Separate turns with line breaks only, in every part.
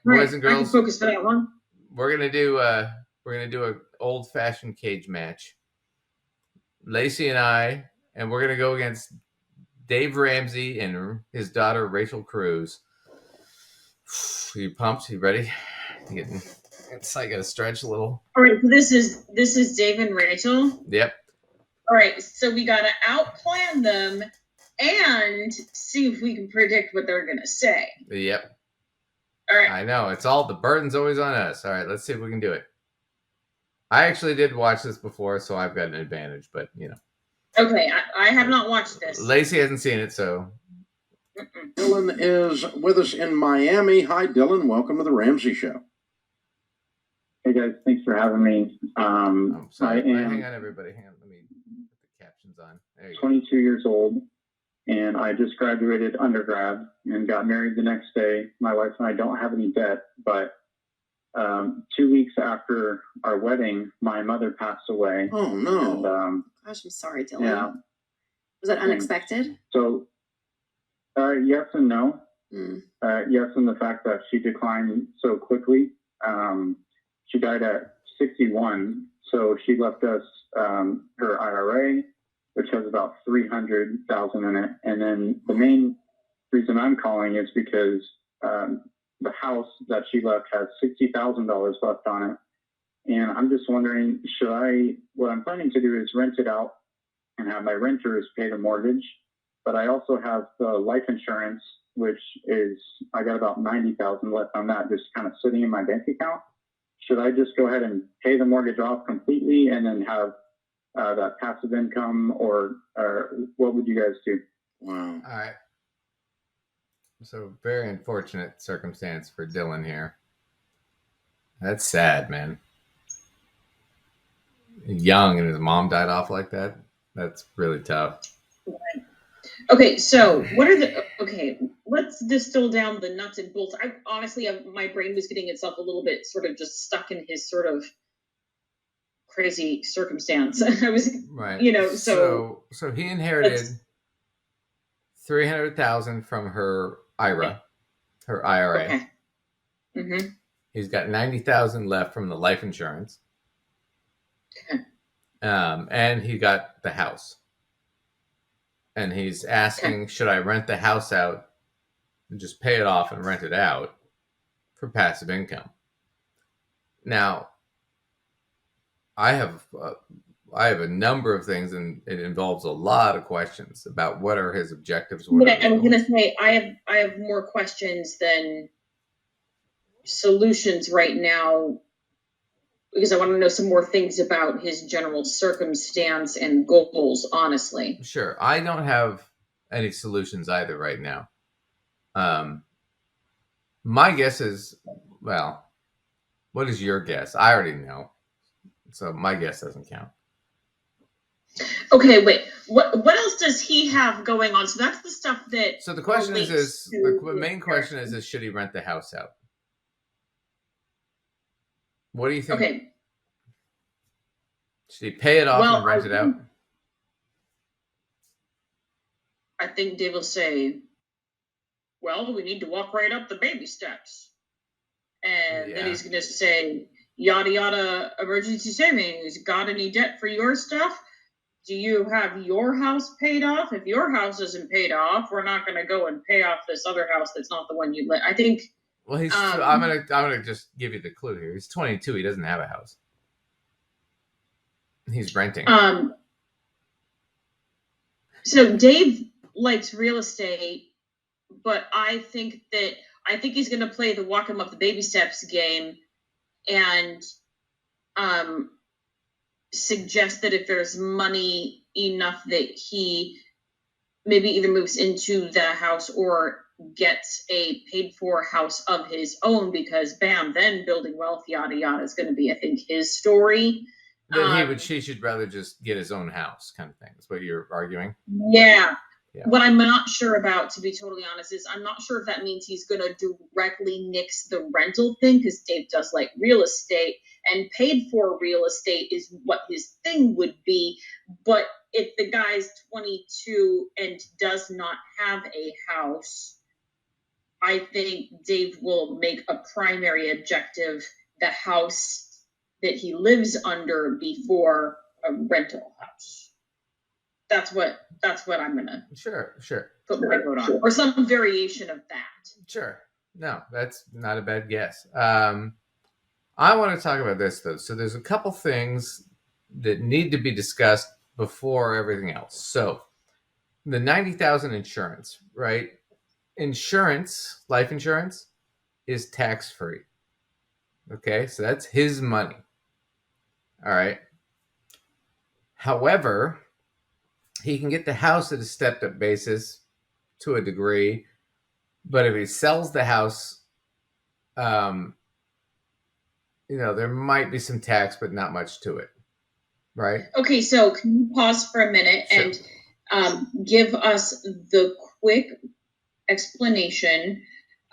boys and
I can
girls,
focus for that one.
we're gonna do a old fashioned cage match. Lacey and we're gonna go against Dave Ramsey and his daughter Rachel Cruz. You pumped? You ready? It's like gotta stretch a little.
All right, so this is Dave and Rachel.
Yep.
All right, so we gotta outplan them and see if we can predict what they're gonna say.
Yep.
All right.
I know, it's all the burden's always on us. All right, let's see if we can do it. I actually did watch this before, so I've got an advantage, but you know.
Okay, I have not watched this.
Lacey hasn't seen it, so.
Dylan is with us in Miami. Hi, Dylan. Welcome to the Ramsey Show.
Hey guys, thanks for having me.
I'm sorry.
I am
hang on, everybody. Hang on. Let me put the captions on. There you
22 years old, and I just graduated undergrad and got married the next day. My wife and I don't have any debt, but 2 weeks after our wedding, my mother passed away.
Oh, no.
And,
Gosh, I'm sorry, Dylan.
yeah.
Was that unexpected?
So, yes and no.
Mm.
Yes, in the fact that she declined so quickly. She died at 61, so she left us her IRA, which has about $300,000 in it. And then the main reason I'm calling is because the house that she left has $60,000 left on it. And I'm just wondering, what I'm planning to do is rent it out and have my renters pay the mortgage. But I also have the life insurance, which is, I got about $90,000 left on that, just kind of sitting in my bank account. Should I just go ahead and pay the mortgage off completely and then have that passive income, or what would you guys do?
Wow.
All right. So very unfortunate circumstance for Dylan here. That's sad, man. Young and his mom died off like that. That's really tough.
Okay, so let's distill down the nuts and bolts. I honestly, my brain was getting itself a little bit sort of just stuck in his sort of crazy circumstance. I was,
right.
So
he inherited $300,000 from her IRA.
Okay. Mm-hmm.
He's got $90,000 left from the life insurance.
Okay.
And he got the house. And he's asking, should I rent the house out and just pay it off and rent it out for passive income? Now, I have a number of things, and it involves a lot of questions about what are his objectives.
I'm going to say I have more questions than solutions right now, because I want to know some more things about his general circumstance and goals, honestly.
Sure. I don't have any solutions either right now. My guess is, well, what is your guess? I already know. So my guess doesn't count.
Okay, wait. What else does he have going on? So that's the stuff that.
So the question the main question is should he rent the house out? What do you think?
Okay.
Should he pay it off and rent it out?
I think Dave will say, well, we need to walk right up the baby steps. And then he's going to say, yada, yada, emergency savings. Got any debt for your stuff? Do you have your house paid off? If your house isn't paid off, we're not going to go and pay off this other house that's not the one you live. I think.
Well, I'm gonna just give you the clue here. He's 22. He doesn't have a house. He's renting.
So Dave likes real estate, but I think he's going to play the walk him up the baby steps game, and suggest that if there's money enough that he maybe either moves into the house or gets a paid for house of his own, because bam, then building wealth, yada yada, is going to be, I think, his story.
She should rather just get his own house, kind of thing. That's what you're arguing.
Yeah. What I'm not sure about, to be totally honest, is I'm not sure if that means he's going to directly nix the rental thing, because Dave does like real estate, and paid for real estate is what his thing would be. But if the guy's 22 and does not have a house, I think Dave will make a primary objective the house that he lives under before a rental house. That's what I'm gonna
Sure.
put my vote on, or some variation of that.
Sure. No, that's not a bad guess. I want to talk about this though. So there's a couple things that need to be discussed before everything else. So the 90,000 insurance, right? Insurance, life insurance, is tax free. Okay, so that's his money. All right. However, he can get the house at a stepped up basis to a degree, but if he sells the house, there might be some tax, but not much to it, right?
Okay, so can you pause for a minute
Sure.
and give us the quick explanation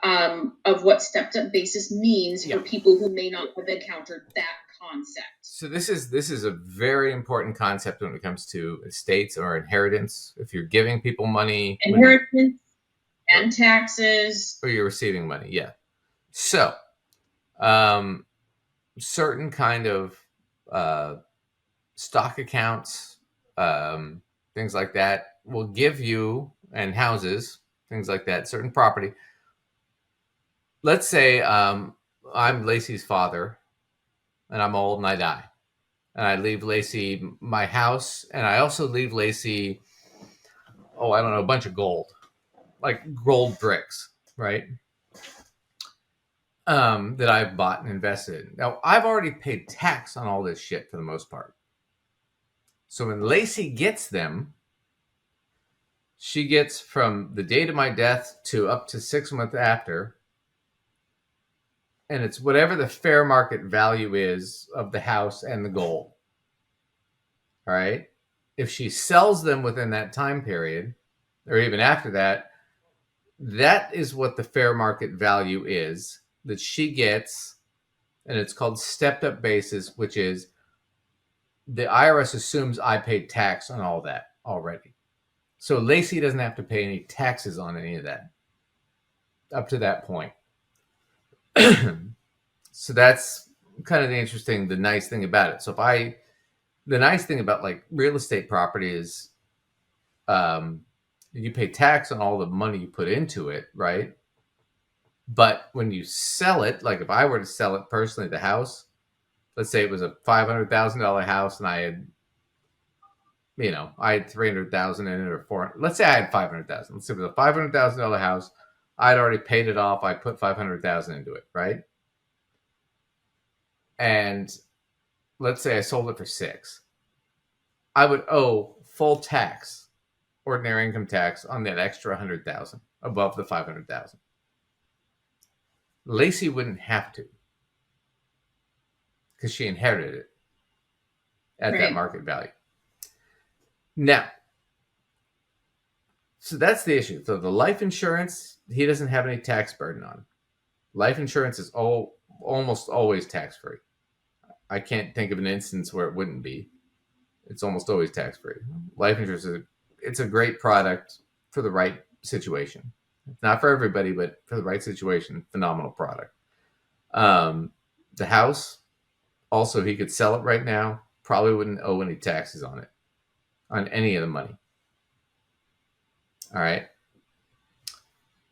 of what stepped up basis means
Yeah.
for people who may not have encountered that concept?
So this is a very important concept when it comes to estates or inheritance. If you're giving people money,
Inheritance and taxes.
or you're receiving money, yeah. So, certain kind of stock accounts, things like that, will give you, and houses, things like that, certain property. Let's say I'm Lacey's father, and I'm old and I die. And I leave Lacey my house, and I also leave Lacey, I don't know, a bunch of gold, like gold bricks, right? That I've bought and invested in. Now, I've already paid tax on all this shit for the most part. So when Lacey gets them, she gets from the date of my death to up to 6 months after, and it's whatever the fair market value is of the house and the gold. All right. If she sells them within that time period, or even after that, that is what the fair market value is that she gets, and it's called stepped up basis, which is the IRS assumes I paid tax on all that already. So Lacey doesn't have to pay any taxes on any of that up to that point. So that's kind of the nice thing about it. So the nice thing about like real estate property is you pay tax on all the money you put into it, right? But when you sell it, like if I were to sell it personally, the house, let's say it was a $500,000 house and I had 300,000 in it, or 400. Let's say I had 500,000. Let's say it was a $500,000 house. I'd already paid it off. I put 500,000 into it, right? And let's say I sold it for 6. I would owe full tax, ordinary income tax, on that extra 100,000 above the 500,000. Lacey wouldn't have to, because she inherited it at that market value. Now, so that's the issue. So the life insurance, he doesn't have any tax burden on. Life insurance is almost always tax-free. I can't think of an instance where it wouldn't be. It's almost always tax-free. Life insurance it's a great product for the right situation. It's not for everybody, but for the right situation, phenomenal product. The house, also, he could sell it right now. Probably wouldn't owe any taxes on it, on any of the money. All right.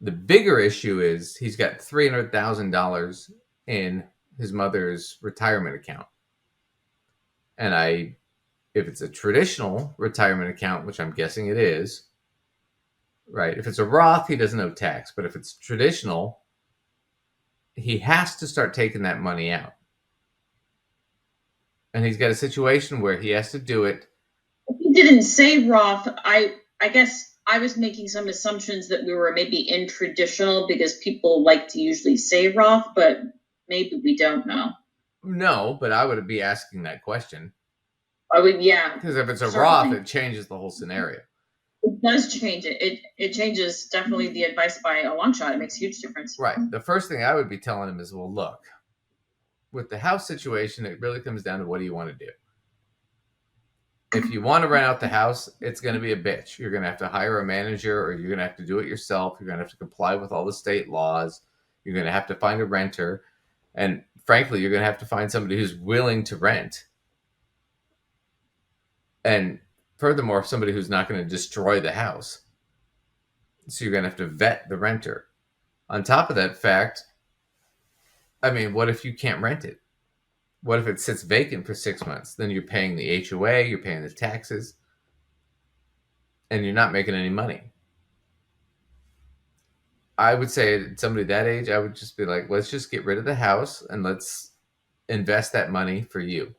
The bigger issue is he's got $300,000 in his mother's retirement account. And if it's a traditional retirement account, which I'm guessing it is, right? If it's a Roth, he doesn't owe tax. But if it's traditional, he has to start taking that money out. And he's got a situation where he has to do it.
He didn't say Roth. I guess I was making some assumptions that we were maybe in traditional because people like to usually say Roth, but maybe we don't know.
No, but I would be asking that question.
I would, yeah.
Because if it's a
certainly.
Roth, it changes the whole scenario.
It does change it. It changes definitely the advice by a long shot. It makes a huge difference.
Right. The first thing I would be telling him is, well, look, with the house situation, it really comes down to what do you want to do? If you want to rent out the house, it's going to be a bitch. You're going to have to hire a manager, or you're going to have to do it yourself. You're going to have to comply with all the state laws. You're going to have to find a renter. And frankly, you're going to have to find somebody who's willing to rent. And furthermore, somebody who's not going to destroy the house. So you're going to have to vet the renter. On top of that fact, I mean, what if you can't rent it? What if it sits vacant for 6 months? Then you're paying the HOA, you're paying the taxes, and you're not making any money. I would say at somebody that age, I would just be like, let's just get rid of the house and let's invest that money for you.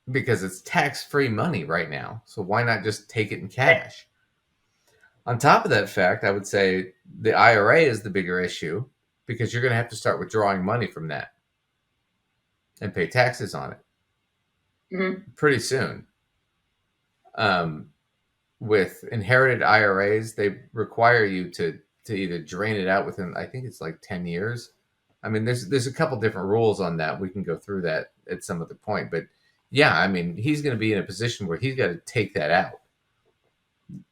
Because it's tax-free money right now. So why not just take it in cash? On top of that fact, I would say the IRA is the bigger issue because you're going to have to start withdrawing money from that and pay taxes on it pretty soon. With inherited IRAs, they require you to either drain it out within, I think it's like 10 years. I mean, there's a couple different rules on that. We can go through that at some other point. But yeah, I mean, he's going to be in a position where he's got to take that out.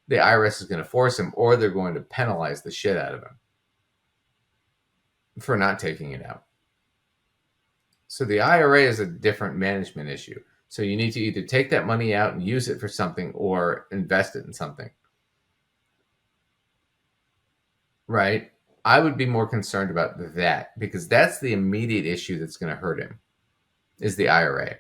The IRS is going to force him, or they're going to penalize the shit out of him for not taking it out. So the IRA is a different management issue. So you need to either take that money out and use it for something or invest it in something. Right? I would be more concerned about that because that's the immediate issue that's going to hurt him is the IRA.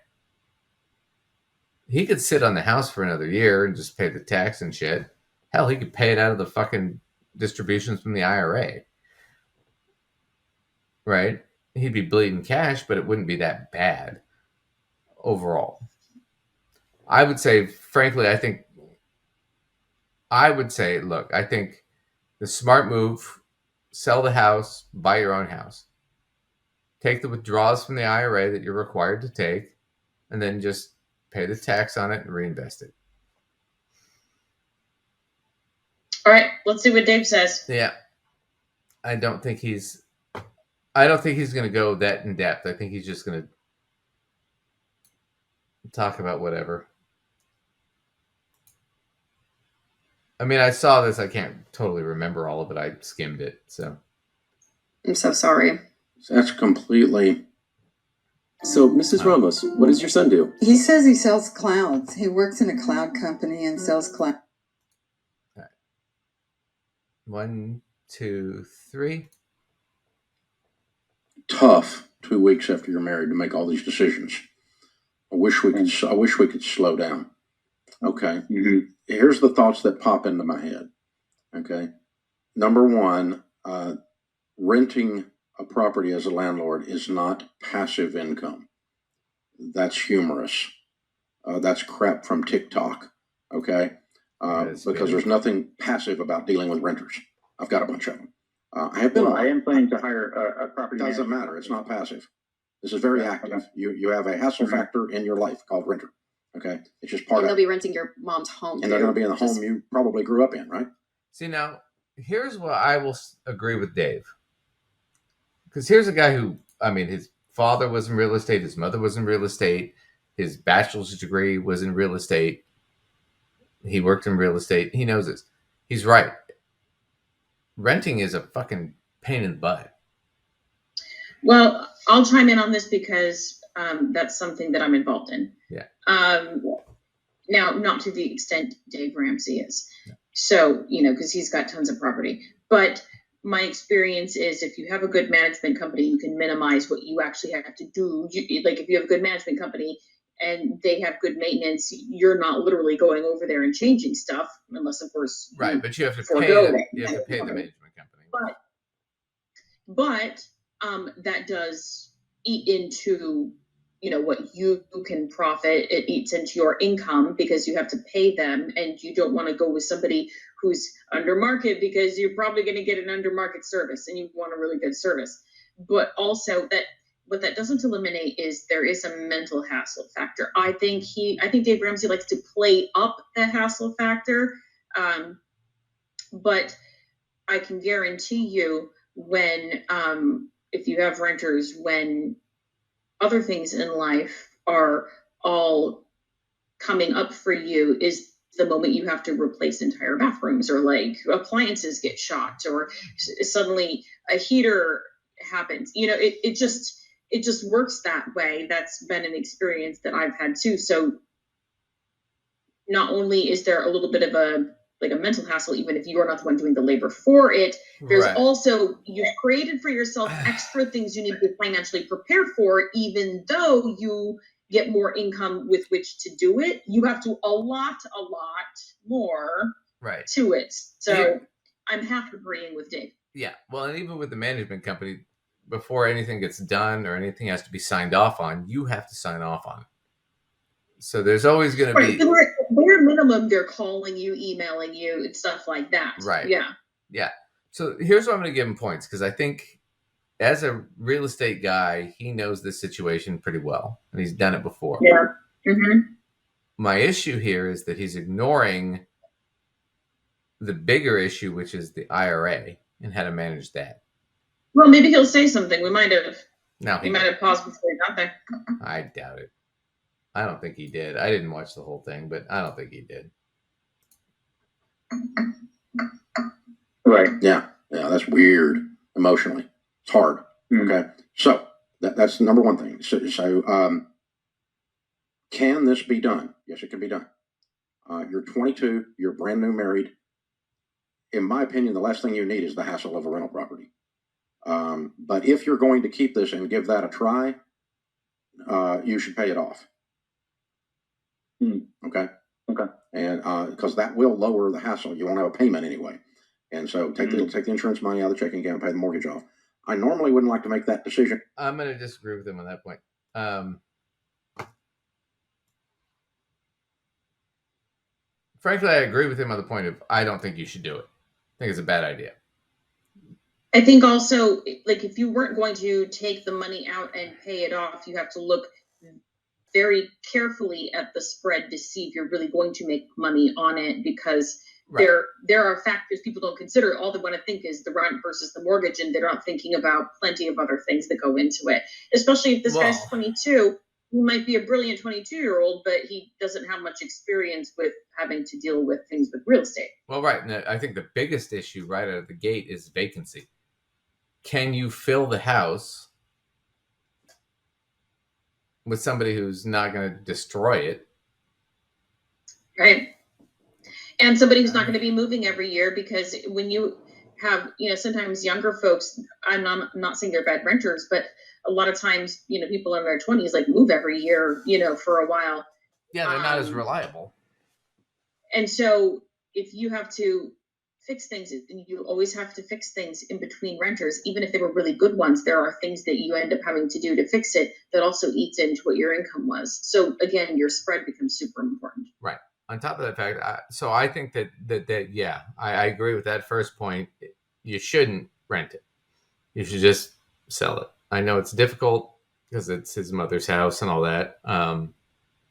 He could sit on the house for another year and just pay the tax and shit. Hell, he could pay it out of the fucking distributions from the IRA. Right? He'd be bleeding cash, but it wouldn't be that bad overall. I would say, frankly, I think the smart move, sell the house, buy your own house. Take the withdrawals from the IRA that you're required to take, and then just pay the tax on it and reinvest it.
All right, let's see what Dave says.
Yeah. I don't think he's going to go that in depth. I think he's just going to talk about whatever. I mean, I saw this. I can't totally remember all of it. I skimmed it, so.
I'm so sorry.
That's completely.
So, Mrs. Ramos, what does your son do?
He says he sells clouds. He works in a cloud company and sells clouds.
1, 2, 3.
Tough 2 weeks after you're married to make all these decisions. I wish we could slow down. Okay.
Mm-hmm.
Here's the thoughts that pop into my head. Okay. Number one, renting a property as a landlord is not passive income. That's humorous. That's crap from TikTok. Okay. Because there's nothing passive about dealing with renters. I've got a bunch of them. I
am planning to hire a property.
Doesn't matter. It's not passive. This is very active. Okay. You have a hassle factor in your life called renter. Okay, it's just part of.
They'll be renting your mom's home.
And they're going to be in the home you probably grew up in, right?
See, now here's what I will agree with Dave, because here's a guy who, I mean, his father was in real estate, his mother was in real estate, his bachelor's degree was in real estate. He worked in real estate. He knows this. He's right. Renting is a fucking pain in the butt.
Well, I'll chime in on this because that's something that I'm involved in.
Yeah.
Now, not to the extent Dave Ramsey is. Yeah. So, because he's got tons of property. But my experience is if you have a good management company, you can minimize what you actually have to do. Like if you have a good management company and they have good maintenance, you're not literally going over there and changing stuff unless, of course,
right. But you have to pay the management company.
But that does eat into what you can profit. It eats into your income because you have to pay them, and you don't want to go with somebody who's under market because you're probably going to get an under market service and you want a really good service. But also what that doesn't eliminate is there is a mental hassle factor. I think Dave Ramsey likes to play up the hassle factor. But I can guarantee you when, if you have renters, when other things in life are all coming up for you is the moment you have to replace entire bathrooms, or like appliances get shot, or suddenly a heater happens. It just works that way. That's been an experience that I've had too. So not only is there a little bit of a mental hassle, even if you're not the one doing the labor for it, there's also, you've created for yourself extra things you need to financially prepare for, even though you get more income with which to do it. You have to allot a lot more to it. So I'm half agreeing with Dave.
Yeah. Well, and even with the management company, before anything gets done or anything has to be signed off on, you have to sign off on it. So there's always going to be
bare minimum. They're calling you, emailing you, and stuff like that.
Right.
Yeah.
Yeah. So here's what I'm going to give him points, because I think as a real estate guy, he knows this situation pretty well, and he's done it before.
Yeah. Mm-hmm.
My issue here is that he's ignoring the bigger issue, which is the IRA and how to manage that.
Well, maybe he'll say something. We might have.
No,
he might have paused before he got there.
I doubt it. I don't think he did. I didn't watch the whole thing, but I don't think he did.
Right. Yeah. That's weird. Emotionally, it's hard. Mm-hmm. Okay. So that's the number one thing. So, can this be done? Yes, it can be done. You're 22. You're brand new married. In my opinion, the last thing you need is the hassle of a rental property. But if you're going to keep this and give that a try, you should pay it off. Okay. And because that will lower the hassle. You won't have a payment anyway. And so take the insurance money out of the checking account and pay the mortgage off. I normally wouldn't like to make that decision.
I'm going to disagree with him on that point. Frankly, I agree with him on the point of I don't think you should do it. I think it's a bad idea.
I think also, like, if you weren't going to take the money out and pay it off, you have to look very carefully at the spread to see if you're really going to make money on it, because there are factors people don't consider. All they want to think is the rent versus the mortgage, and they're not thinking about plenty of other things that go into it. Especially if this guy's 22, he might be a brilliant 22-year-old, but he doesn't have much experience with having to deal with things with real estate.
Well, right. And I think the biggest issue right out of the gate is vacancy. Can you fill the house with somebody who's not going to destroy it?
Right. And somebody who's not going to be moving every year, because when you have, sometimes younger folks, I'm not saying they're bad renters, but a lot of times, people in their 20s like move every year, for a while.
Yeah, they're not as reliable.
And so if you have to fix things, you always have to fix things in between renters. Even if they were really good ones, there are things that you end up having to do to fix it that also eats into what your income was. So again, your spread becomes super important.
Right. On top of that fact, so I think that yeah, I agree with that first point. You shouldn't rent it. You should just sell it. I know it's difficult because it's his mother's house and all that.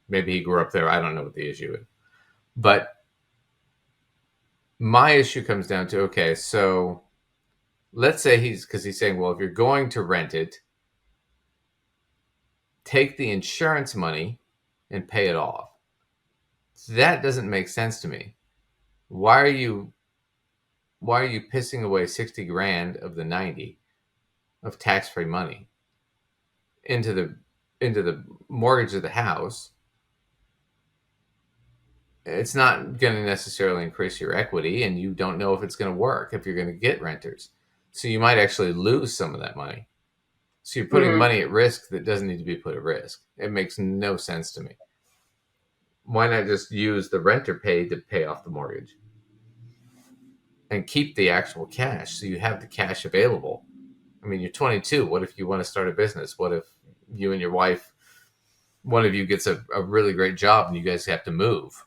Maybe he grew up there. I don't know what the issue is. But my issue comes down to, okay, so let's say he's saying, well, if you're going to rent it, take the insurance money and pay it off. That doesn't make sense to me. Why are you pissing away 60 grand of the 90 of tax-free money into the mortgage of the house? It's not going to necessarily increase your equity, and you don't know if it's going to work, if you're going to get renters. So you might actually lose some of that money. So you're putting money at risk that doesn't need to be put at risk. It makes no sense to me. Why not just use the renter pay to pay off the mortgage and keep the actual cash so you have the cash available? I mean, you're 22. What if you want to start a business? What if you and your wife, one of you gets a really great job and you guys have to move?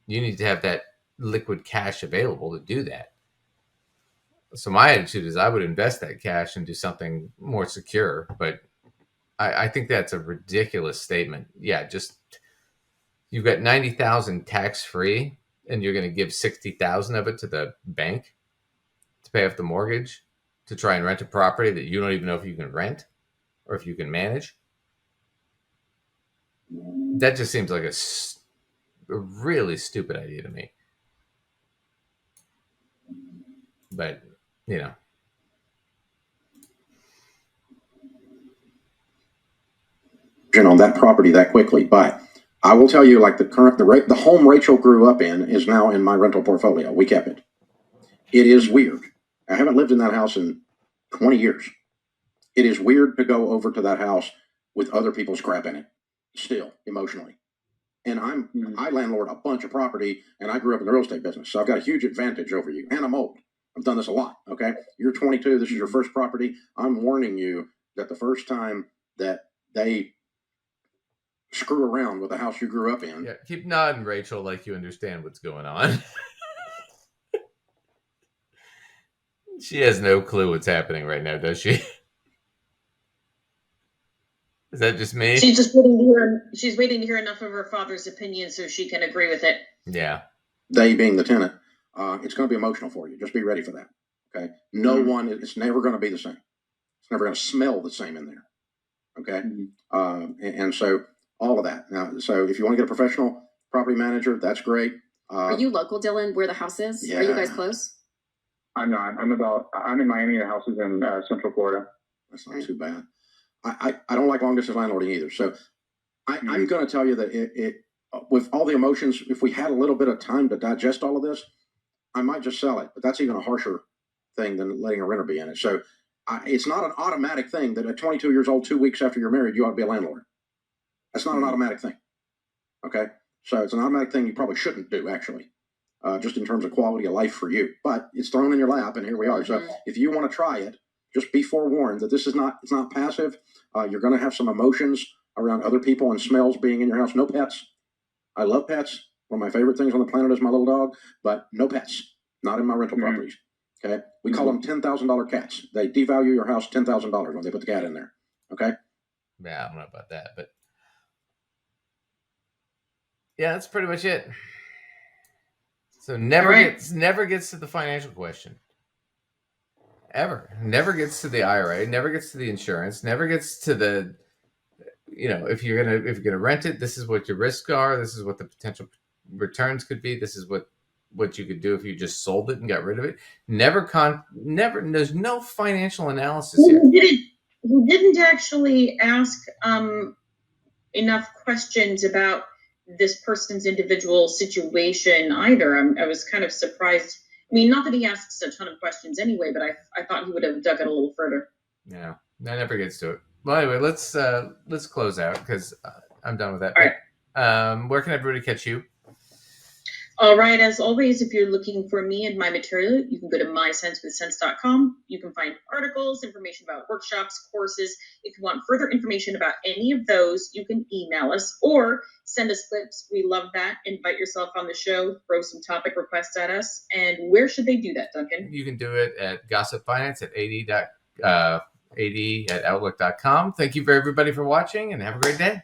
You need to have that liquid cash available to do that. So my attitude is I would invest that cash and do something more secure. But I think that's a ridiculous statement. Yeah, just you've got 90,000 tax free, and you're going to give 60,000 of it to the bank to pay off the mortgage to try and rent a property that you don't even know if you can rent or if you can manage. That just seems like a really stupid idea to me. But, you know.
On that property that quickly, but I will tell you, like the home Rachel grew up in is now in my rental portfolio. We kept it. It is weird. I haven't lived in that house in 20 years. It is weird to go over to that house with other people's crap in it, still emotionally. And I landlord a bunch of property, and I grew up in the real estate business, so I've got a huge advantage over you. And I'm old. I've done this a lot. Okay, you're 22. This is your first property. I'm warning you that the first time that they screw around with the house you grew up in.
Yeah, keep nodding, Rachel, like you understand what's going on. She has no clue what's happening right now, does she? Is that just me?
She's just waiting to hear. She's waiting to hear enough of her father's opinion so she can agree with it.
Yeah.
They being the tenant, it's going to be emotional for you. Just be ready for that. Okay. No one. It's never going to be the same. It's never going to smell the same in there. Okay. And so all of that. Now, so if you want to get a professional property manager, that's great.
Are you local, Dylan, where the house is?
Yeah.
Are you guys close?
I'm not. I'm in Miami. The house is in Central Florida.
That's not too bad. I don't like long distance landlording either. So I'm going to tell you that it with all the emotions, if we had a little bit of time to digest all of this, I might just sell it. But that's even a harsher thing than letting a renter be in it. So it's not an automatic thing that at 22 years old, 2 weeks after you're married, you ought to be a landlord. That's not an automatic thing. Okay. So it's an automatic thing you probably shouldn't do, actually, just in terms of quality of life for you. But it's thrown in your lap, and here we are. So if you want to try it, just be forewarned that it's not passive. You're going to have some emotions around other people and smells being in your house. No pets. I love pets. One of my favorite things on the planet is my little dog, but no pets, not in my rental properties. Okay. We call them $10,000 cats. They devalue your house $10,000 when they put the cat in there. Okay.
Yeah, I don't know about that, but yeah, that's pretty much it. So never gets to the financial question. Ever. Never gets to the IRA, never gets to the insurance, never gets to the, if you're gonna rent it, this is what your risks are, this is what the potential returns could be, this is what you could do if you just sold it and got rid of it. Never there's no financial analysis here.
He didn't actually ask enough questions about this person's individual situation either. I was kind of surprised. I mean, not that he asks a ton of questions anyway, but I thought he would have dug it a little further.
Yeah, that never gets to it. Well, anyway, let's close out because I'm done with that.
All right.
Where can everybody catch you?
All right. As always, if you're looking for me and my material, you can go to mysensewithsense.com. You can find articles, information about workshops, courses. If you want further information about any of those, you can email us or send us clips. We love that. Invite yourself on the show. Throw some topic requests at us. And where should they do that, Duncan?
You can do it at Gossip Finance at 80 at outlook.com. Thank you for everybody for watching and have a great day.